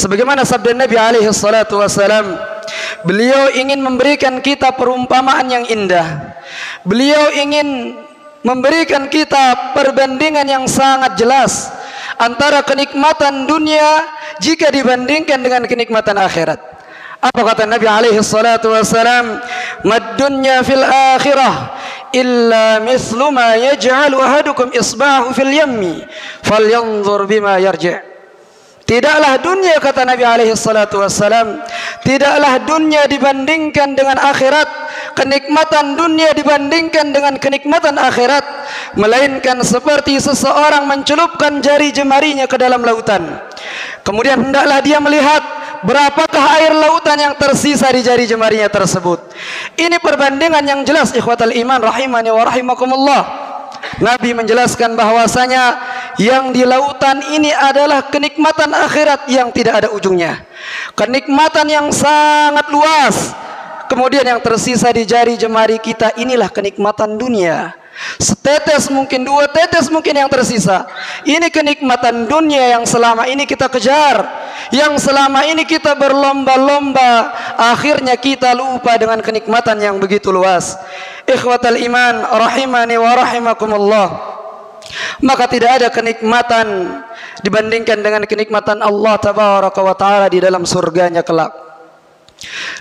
Sebagaimana sabda Nabi alaihi salatu wasalam, beliau ingin memberikan kita perumpamaan yang indah. Beliau ingin memberikan kita perbandingan yang sangat jelas antara kenikmatan dunia jika dibandingkan dengan kenikmatan akhirat. Apa kata Nabi alaihi salatu wasalam? Mad dunya fil akhirah illa mislu ma yaj'alu ahadukum isbahu fil yammi falyanzur bima yarji'. Tidaklah dunia, kata Nabi alaihi salatu wassalam, tidaklah dunia dibandingkan dengan akhirat, kenikmatan dunia dibandingkan dengan kenikmatan akhirat, melainkan seperti seseorang mencelupkan jari jemarinya ke dalam lautan. Kemudian hendaklah dia melihat berapakah air lautan yang tersisa di jari jemarinya tersebut. Ini perbandingan yang jelas, ikhwatal iman rahimani wa rahimakumullah. Nabi menjelaskan bahwasanya yang di lautan ini adalah kenikmatan akhirat yang tidak ada ujungnya, kenikmatan yang sangat luas. Kemudian yang tersisa di jari jemari kita inilah kenikmatan dunia. Setetes mungkin, dua tetes mungkin yang tersisa. Ini kenikmatan dunia yang selama ini kita kejar, yang selama ini kita berlomba-lomba. Akhirnya kita lupa dengan kenikmatan yang begitu luas. Ikhwatal iman rahimani wa rahimakumullah. Maka tidak ada kenikmatan dibandingkan dengan kenikmatan Allah tabaraka wa ta'ala di dalam surganya kelak.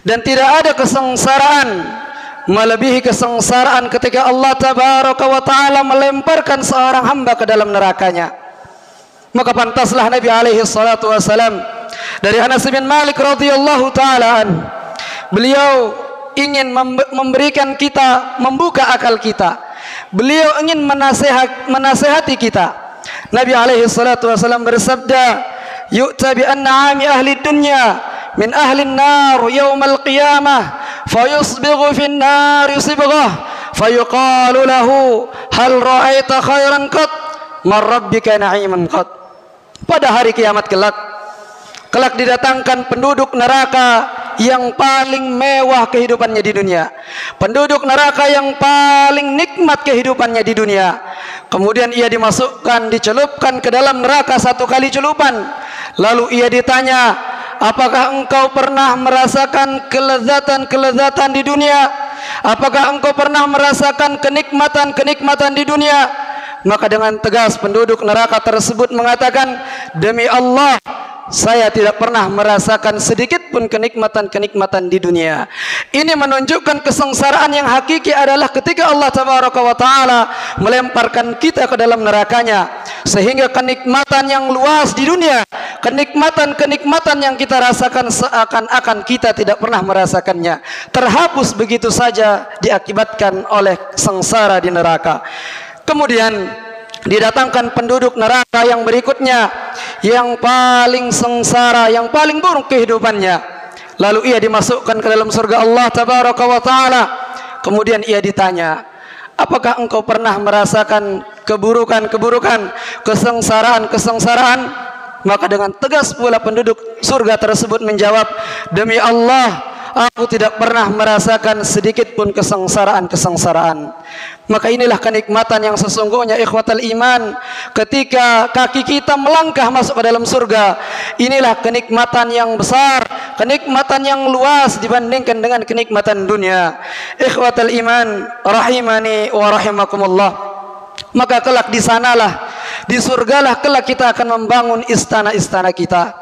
Dan tidak ada kesengsaraan melebihi kesengsaraan ketika Allah tabaraka wa ta'ala melemparkan seorang hamba ke dalam nerakanya. Maka pantaslah Nabi alaihi salatu wasalam, dari Anas bin Malik radhiyallahu ta'ala an, beliau ingin memberikan kita, membuka akal kita. Beliau ingin menasehati kita. Nabi alaihi salatu wasalam bersabda, yu'ta bi an'ami ahli dunya min ahli an-nar yaumal qiyamah fayusbighu fi an-nar sibghah fayuqalu lahu hal ra'aita khairan qat mar rabbika na'iman qat. Pada hari kiamat kelak didatangkan penduduk neraka yang paling mewah kehidupannya di dunia, penduduk neraka yang paling nikmat kehidupannya di dunia. Kemudian ia dimasukkan, dicelupkan ke dalam neraka satu kali celupan. Lalu ia ditanya, apakah engkau pernah merasakan kelezatan-kelezatan di dunia? Apakah engkau pernah merasakan kenikmatan-kenikmatan di dunia? Maka dengan tegas penduduk neraka tersebut mengatakan, demi Allah, saya tidak pernah merasakan sedikit pun kenikmatan-kenikmatan di dunia. Ini menunjukkan kesengsaraan yang hakiki adalah ketika Allah tabaraka wa ta'ala melemparkan kita ke dalam nerakanya, sehingga kenikmatan yang luas di dunia, kenikmatan-kenikmatan yang kita rasakan seakan-akan kita tidak pernah merasakannya, terhapus begitu saja diakibatkan oleh sengsara di neraka. Kemudian didatangkan penduduk neraka yang berikutnya, yang paling sengsara, yang paling buruk kehidupannya. Lalu ia dimasukkan ke dalam surga Allah tabaraka wa ta'ala. Kemudian ia ditanya, apakah engkau pernah merasakan keburukan-keburukan, kesengsaraan-kesengsaraan? Maka dengan tegas pula penduduk surga tersebut menjawab, demi Allah, aku tidak pernah merasakan sedikit pun kesengsaraan-kesengsaraan. Maka inilah kenikmatan yang sesungguhnya, ikhwatal iman, ketika kaki kita melangkah masuk ke dalam surga. Inilah kenikmatan yang besar, kenikmatan yang luas dibandingkan dengan kenikmatan dunia. Ikhwatal iman rahimani wa rahimakumullah. Maka kelak di sanalah, di surgalah kelak kita akan membangun istana-istana kita.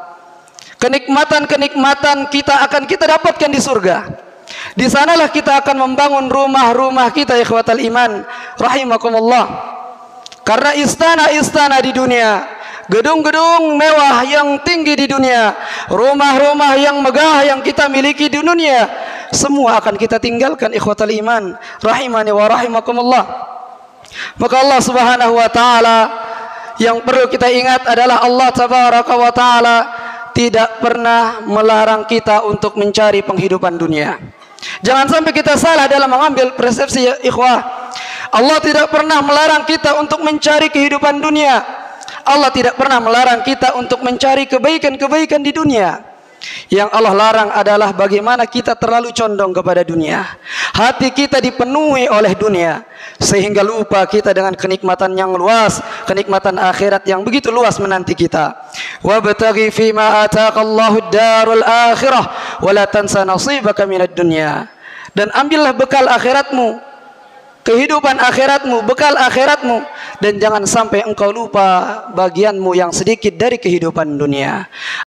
Kenikmatan-kenikmatan kita akan kita dapatkan di surga. Di sanalah kita akan membangun rumah-rumah kita, ikhwatal iman rahimakumullah. Karena istana-istana di dunia, gedung-gedung mewah yang tinggi di dunia, rumah-rumah yang megah yang kita miliki di dunia, semua akan kita tinggalkan, ikhwatal iman rahimani wa rahimakumullah. Maka Allah subhanahu wa ta'ala yang perlu kita ingat adalah Allah tabaraka wa ta'ala tidak pernah melarang kita untuk mencari penghidupan dunia. Jangan sampai kita salah dalam mengambil persepsi, ya ikhwah. Allah tidak pernah melarang kita untuk mencari kehidupan dunia. Allah tidak pernah melarang kita untuk mencari kebaikan-kebaikan di dunia. Yang Allah larang adalah bagaimana kita terlalu condong kepada dunia. Hati kita dipenuhi oleh dunia sehingga lupa kita dengan kenikmatan yang luas, kenikmatan akhirat yang begitu luas menanti kita. Wabtaghi fima ataqallahu ad-darul akhirah wa la tansa nasibaka minad dunya. Dan ambillah bekal akhiratmu, kehidupan akhiratmu, bekal akhiratmu, dan jangan sampai engkau lupa bagianmu yang sedikit dari kehidupan dunia.